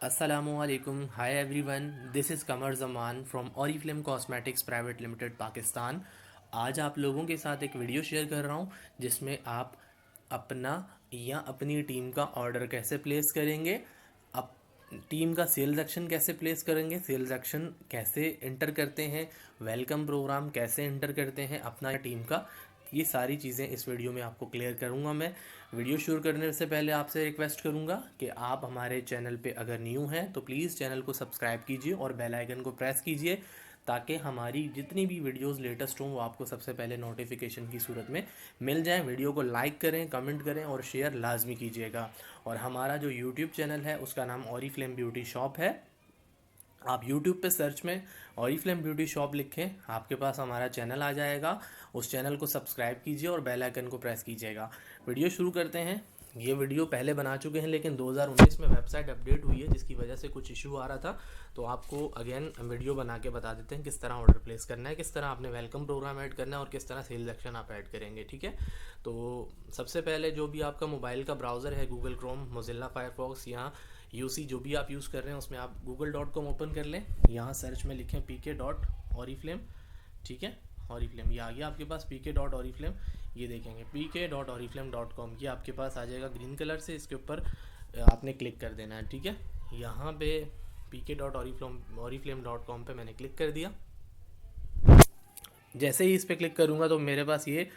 Assalamualaikum. Hi everyone. This is Kamar Zaman from Oriflame Cosmetics Private Limited Pakistan. आज आप लोगों के साथ एक वीडियो शेयर कर रहा हूँ जिसमें आप अपना या अपनी टीम का ऑर्डर कैसे प्लेस करेंगे, अप टीम का सेल्स एक्शन कैसे प्लेस करेंगे, सेल्स एक्शन कैसे इंटर करते हैं, वेलकम प्रोग्राम कैसे इंटर करते हैं अपना टीम का, ये सारी चीज़ें इस वीडियो में आपको क्लियर करूंगा मैं। वीडियो शुरू करने से पहले आपसे रिक्वेस्ट करूंगा कि आप हमारे चैनल पे अगर न्यू हैं तो प्लीज़ चैनल को सब्सक्राइब कीजिए और बेल आइकन को प्रेस कीजिए ताकि हमारी जितनी भी वीडियोस लेटेस्ट हों वो आपको सबसे पहले नोटिफिकेशन की सूरत में मिल जाए। वीडियो को लाइक करें, कमेंट करें और शेयर लाजमी कीजिएगा। और हमारा जो यूट्यूब चैनल है उसका नाम ऑरिफ्लेम ब्यूटी शॉप है। आप YouTube पे सर्च में ऑरिफ्लेम ब्यूटी शॉप लिखें, आपके पास हमारा चैनल आ जाएगा। उस चैनल को सब्सक्राइब कीजिए और बेल आइकन को प्रेस कीजिएगा। वीडियो शुरू करते हैं। ये वीडियो पहले बना चुके हैं लेकिन 2019 में वेबसाइट अपडेट हुई है जिसकी वजह से कुछ इशू आ रहा था, तो आपको अगेन वीडियो बना के बता देते हैं किस तरह ऑर्डर प्लेस करना है, किस तरह आपने वेलकम प्रोग्राम ऐड करना है और किस तरह सेल्स एक्शन आप ऐड करेंगे। ठीक है, तो सबसे पहले जो भी आपका मोबाइल का ब्राउज़र है, गूगल क्रोम, मोजिल्ला फायरफॉक्स या यूसी जो भी आप यूज़ कर रहे हैं उसमें आप google.com ओपन कर लें। यहाँ सर्च में लिखें pk.oriflame। ठीक है, ऑरिफ्लेम ये आ गया आपके पास, pk.oriflame। ये देखेंगे pk.oriflame.com, ये आपके पास आ जाएगा ग्रीन कलर से। इसके ऊपर आपने क्लिक कर देना है। ठीक है, यहाँ पे pk.oriflame.com पे मैंने क्लिक कर दिया। जैसे ही इस पर क्लिक करूँगा तो मेरे पास ये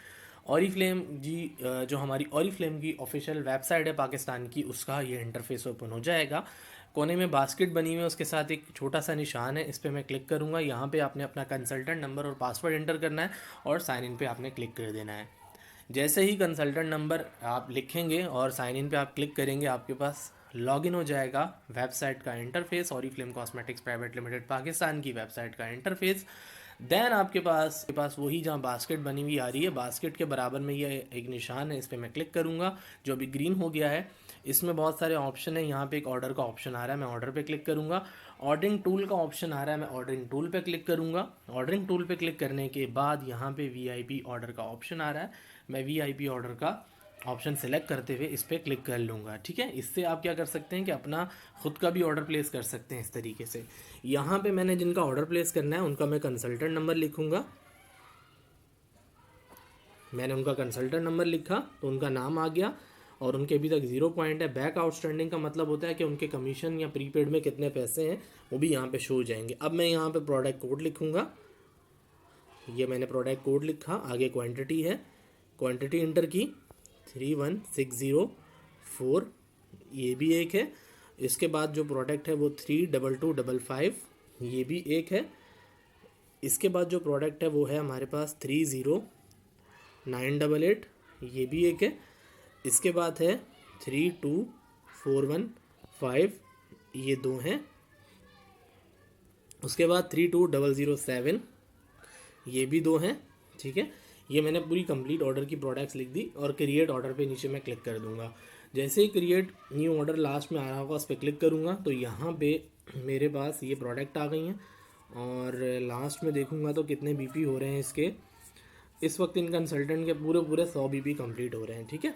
ऑरिफ्लेम जी जो हमारी ऑरिफ्लेम की ऑफिशियल वेबसाइट है पाकिस्तान की, उसका ये इंटरफेस ओपन हो जाएगा। कोने में बास्केट बनी हुई है, उसके साथ एक छोटा सा निशान है, इस पर मैं क्लिक करूँगा। यहाँ पे आपने अपना कंसल्टेंट नंबर और पासवर्ड एंटर करना है और साइन इन पे आपने क्लिक कर देना है। जैसे ही कंसल्टेंट नंबर आप लिखेंगे और साइन इन पे आप क्लिक करेंगे, आपके पास लॉगिन हो जाएगा वेबसाइट का interface, Oriflame cosmetics private limited Pakistan की वेबसाइट का इंटरफेस। देन आपके पास वही जहाँ बास्केट बनी हुई आ रही है, बास्केट के बराबर में ये एक निशान है, इस पर मैं क्लिक करूँगा जो अभी ग्रीन हो गया है। इसमें बहुत सारे ऑप्शन है, यहाँ पे एक ऑर्डर का ऑप्शन आ रहा है, मैं ऑर्डर पे क्लिक करूँगा। ऑर्डरिंग टूल का ऑप्शन आ रहा है, मैं ऑर्डरिंग टूल पे क्लिक करूँगा। ऑर्डरिंग टूल पे क्लिक करने के बाद यहाँ पे वीआईपी ऑर्डर का ऑप्शन आ रहा है, मैं वीआईपी ऑर्डर का ऑप्शन सेलेक्ट करते हुए इस पर क्लिक कर लूँगा। ठीक है, इससे आप क्या कर सकते हैं कि अपना खुद का भी ऑर्डर प्लेस कर सकते हैं इस तरीके से। यहाँ पे मैंने जिनका ऑर्डर प्लेस करना है उनका मैं कंसल्टेंट नंबर लिखूँगा। मैंने उनका कंसल्टेंट नंबर लिखा तो उनका नाम आ गया और उनके अभी तक 0 पॉइंट है। बैक आउटस्टैंडिंग का मतलब होता है कि उनके कमीशन या प्रीपेड में कितने पैसे हैं वो भी यहाँ पे शो हो जाएंगे। अब मैं यहाँ पे प्रोडक्ट कोड लिखूँगा। ये मैंने प्रोडक्ट कोड लिखा, आगे क्वांटिटी है, क्वांटिटी इंटर की 31604, ये भी एक है। इसके बाद जो प्रोडक्ट है वो 32255, ये भी एक है। इसके बाद जो प्रोडक्ट है वो है हमारे पास 30988, ये भी एक है। इसके बाद है 32415, ये दो हैं। उसके बाद 32007, ये भी दो हैं। ठीक है, ये मैंने पूरी कंप्लीट ऑर्डर की प्रोडक्ट्स लिख दी और क्रिएट ऑर्डर पे नीचे मैं क्लिक कर दूंगा। जैसे ही क्रिएट न्यू ऑर्डर लास्ट में आ रहा होगा उस पर क्लिक करूँगा तो यहाँ पे मेरे पास ये प्रोडक्ट आ गई हैं और लास्ट में देखूँगा तो कितने बीपी हो रहे हैं इसके। इस वक्त इन कंसल्टेंट के पूरे पूरे 100 बीपी कंप्लीट हो रहे हैं। ठीक है,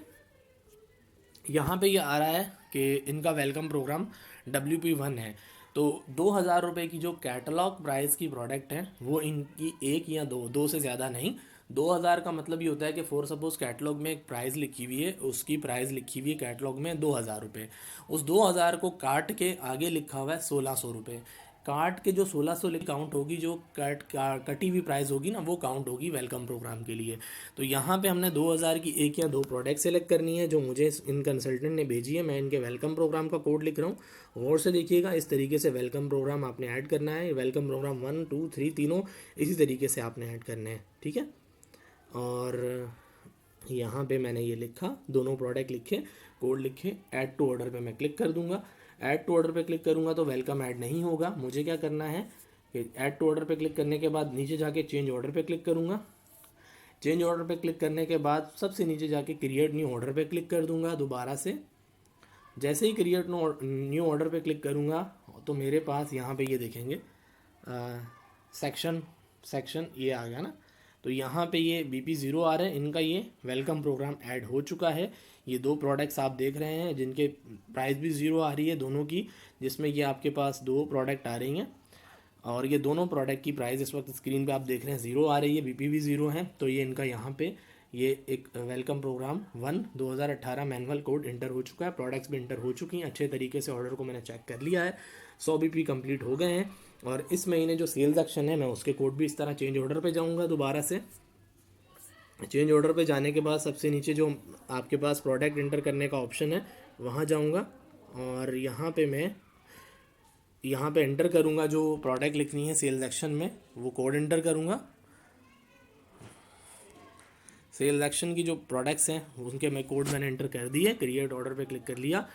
यहाँ पे ये आ रहा है कि इनका वेलकम प्रोग्राम WP1 है। तो 2,000 रुपये की जो कैटलॉग प्राइस की प्रोडक्ट है वो इनकी एक या दो से ज़्यादा नहीं। 2,000 का मतलब ये होता है कि फॉर सपोज कैटलॉग में एक प्राइस लिखी हुई है, उसकी प्राइस लिखी हुई है कैटलॉग में 2,000 रुपये। उस 2,000 को काट के आगे लिखा हुआ है 1,600 रुपये। काट के जो 1,600 काउंट होगी, जो कटी हुई प्राइस होगी ना, वो काउंट होगी वेलकम प्रोग्राम के लिए। तो यहाँ पे हमने 2,000 की एक या दो प्रोडक्ट सेलेक्ट करनी है जो मुझे इन कंसल्टेंट ने भेजी है। मैं इनके वेलकम प्रोग्राम का कोड लिख रहा हूँ, गौर से देखिएगा। इस तरीके से वेलकम प्रोग्राम आपने ऐड करना है। वेलकम प्रोग्राम 1 2 3 तीनों इसी तरीके से आपने ऐड करने हैं। ठीक है, और यहाँ पे मैंने ये लिखा, दोनों प्रोडक्ट लिखे, कोड लिखे, ऐड टू ऑर्डर पे मैं क्लिक कर दूंगा। ऐड टू ऑर्डर पे क्लिक करूंगा तो वेलकम ऐड नहीं होगा। मुझे क्या करना है कि ऐड टू ऑर्डर पे क्लिक करने के बाद नीचे जाके चेंज ऑर्डर पे क्लिक करूंगा। चेंज ऑर्डर पे क्लिक करने के बाद सबसे नीचे जाके क्रिएट न्यू ऑर्डर पे क्लिक कर दूंगा दोबारा से। जैसे ही क्रिएट न्यू ऑर्डर पे क्लिक करूंगा तो मेरे पास यहाँ पे ये देखेंगे सेक्शन सेक्शन ये आ गया ना। तो यहाँ पे ये BP 0 आ रहे हैं, इनका ये वेलकम प्रोग्राम ऐड हो चुका है। ये दो प्रोडक्ट्स आप देख रहे हैं जिनके प्राइस भी 0 आ रही है दोनों की, जिसमें ये आपके पास दो प्रोडक्ट आ रही हैं और ये दोनों प्रोडक्ट की प्राइस इस वक्त स्क्रीन पे आप देख रहे हैं 0 आ रही है, BP भी 0 है। तो ये इनका यहाँ पे ये एक welcome programme 1/2018 manual code enter हो चुका है, प्रोडक्ट्स भी इंटर हो चुकी हैं अच्छे तरीके से। ऑर्डर को मैंने चेक कर लिया है, 100 BP कंप्लीट हो गए हैं। और इस महीने जो सेल्स एक्शन है मैं उसके कोड भी इस तरह चेंज ऑर्डर पे जाऊंगा। दोबारा से चेंज ऑर्डर पे जाने के बाद सबसे नीचे जो आपके पास प्रोडक्ट इंटर करने का ऑप्शन है वहाँ जाऊँगा और यहाँ पे एंटर करूँगा जो प्रोडक्ट लिखनी है सेल्स एक्शन में, वो कोड एंटर करूँगा। सेल्स एक्शन की जो प्रोडक्ट्स हैं उनके मैं कोड मैंने एंटर कर दिए, क्रिएट ऑर्डर पे क्लिक कर लिया।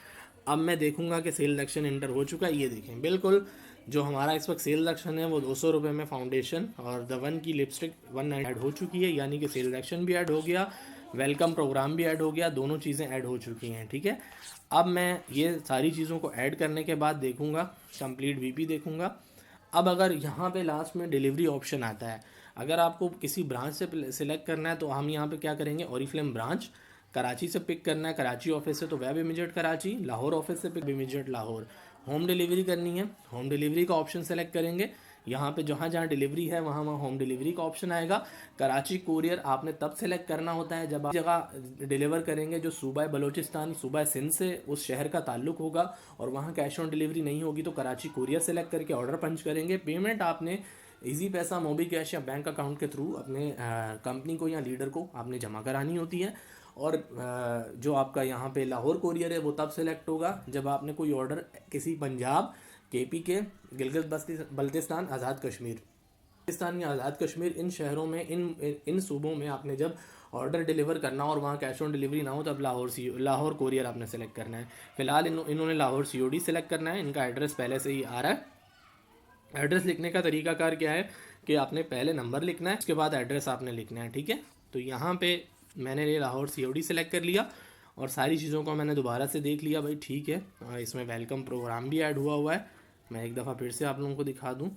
अब मैं देखूंगा कि सेल्स एक्शन एंटर हो चुका है। ये देखें बिल्कुल जो हमारा इस वक्त सेल्स एक्शन है वो 200 रुपये में फाउंडेशन और द वन की लिपस्टिक 190 ऐड हो चुकी है, यानी कि सेल्स एक्शन भी ऐड हो गया, वेलकम प्रोग्राम भी ऐड हो गया, दोनों चीज़ें ऐड हो चुकी हैं। ठीक है, अब मैं ये सारी चीज़ों को ऐड करने के बाद देखूंगा कंप्लीट BP देखूंगा। अब अगर यहाँ पे लास्ट में डिलीवरी ऑप्शन आता है, अगर आपको किसी ब्रांच से सिलेक्ट करना है तो हम यहाँ पे क्या करेंगे, ओरिफ्लेम ब्रांच कराची से पिक करना है, कराची ऑफिस से तो web immediate Karachi, Lahore office से pick immediate Lahore. Home delivery करनी है, होम डिलीवरी का ऑप्शन सेलेक्ट करेंगे। यहाँ पे जहाँ जहाँ डिलीवरी है वहाँ वहाँ होम डिलीवरी का ऑप्शन आएगा। कराची कोरियर आपने तब सेलेक्ट करना होता है जब आप जगह डिलीवर करेंगे जो सूबा बलूचिस्तान सूबा सिंध से उस शहर का ताल्लुक होगा और वहाँ कैश ऑन डिलीवरी नहीं होगी तो कराची कोरियर सेलेक्ट करके ऑर्डर पंच करेंगे। पेमेंट आपने इजी पैसा, मोबी कैश या बैंक अकाउंट के थ्रू अपने कंपनी को या लीडर को आपने जमा करानी होती है। और जो आपका यहाँ पे लाहौर कोरियर है वो तब सेलेक्ट होगा जब आपने कोई ऑर्डर किसी पंजाब, KPK, गिलगित बल्तिस्तान, आज़ाद कश्मीर, पाकिस्तान या आज़ाद कश्मीर, इन शहरों में इन सूबों में आपने जब ऑर्डर डिलीवर करना और वहाँ कैश ऑन डिलीवरी ना हो तब लाहौर कोरियर आपने सेलेक्ट करना है। फिलहाल इन्होंने लाहौर COD सेलेक्ट करना है। इनका एड्रेस पहले से ही आ रहा है। एड्रेस लिखने का तरीकाकार क्या है कि आपने पहले नंबर लिखना है, उसके बाद एड्रेस आपने लिखना है। ठीक है, तो यहाँ पे मैंने ये लाहौर COD सेलेक्ट कर लिया और सारी चीज़ों को मैंने दोबारा से देख लिया भाई। ठीक है, इसमें वेलकम प्रोग्राम भी ऐड हुआ है। मैं एक दफ़ा फिर से आप लोगों को दिखा दूँ,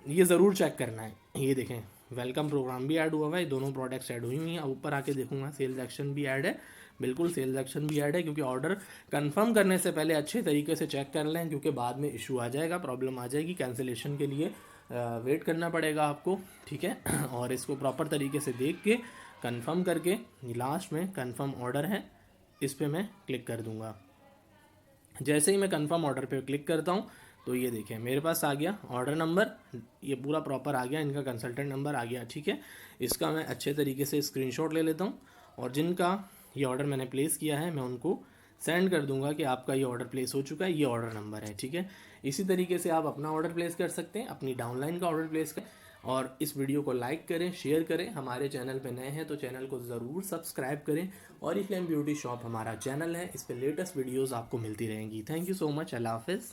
ये ज़रूर चेक करना है। ये देखें वेलकम प्रोग्राम भी ऐड हुआ है, दोनों प्रोडक्ट्स ऐड हुई हुई हैं। अब ऊपर आके देखूंगा सेल्स एक्शन भी ऐड है, बिल्कुल सेल्स एक्शन भी ऐड है, क्योंकि ऑर्डर कंफर्म करने से पहले अच्छे तरीके से चेक कर लें, क्योंकि बाद में इशू आ जाएगा, प्रॉब्लम आ जाएगी, कैंसिलेशन के लिए वेट करना पड़ेगा आपको। ठीक है, और इसको प्रॉपर तरीके से देख के कंफर्म करके लास्ट में कंफर्म ऑर्डर है इस पर मैं क्लिक कर दूंगा। जैसे ही मैं कंफर्म ऑर्डर पे क्लिक करता हूँ तो ये देखें मेरे पास आ गया ऑर्डर नंबर, ये पूरा प्रॉपर आ गया, इनका कंसल्टेंट नंबर आ गया। ठीक है, इसका मैं अच्छे तरीके से स्क्रीनशॉट ले लेता हूँ और जिनका ये ऑर्डर मैंने प्लेस किया है मैं उनको सेंड कर दूंगा कि आपका ये ऑर्डर प्लेस हो चुका है, ये ऑर्डर नंबर है। ठीक है, इसी तरीके से आप अपना ऑर्डर प्लेस कर सकते हैं, अपनी डाउनलाइन का ऑर्डर प्लेस करें। और इस वीडियो को लाइक करें, शेयर करें। हमारे चैनल पे नए हैं तो चैनल को ज़रूर सब्सक्राइब करें। ऑरिफ्लेम ब्यूटी शॉप हमारा चैनल है, इस पर लेटेस्ट वीडियोज़ आपको मिलती रहेंगी। थैंक यू सो मच, अल्लाह हाफिज़।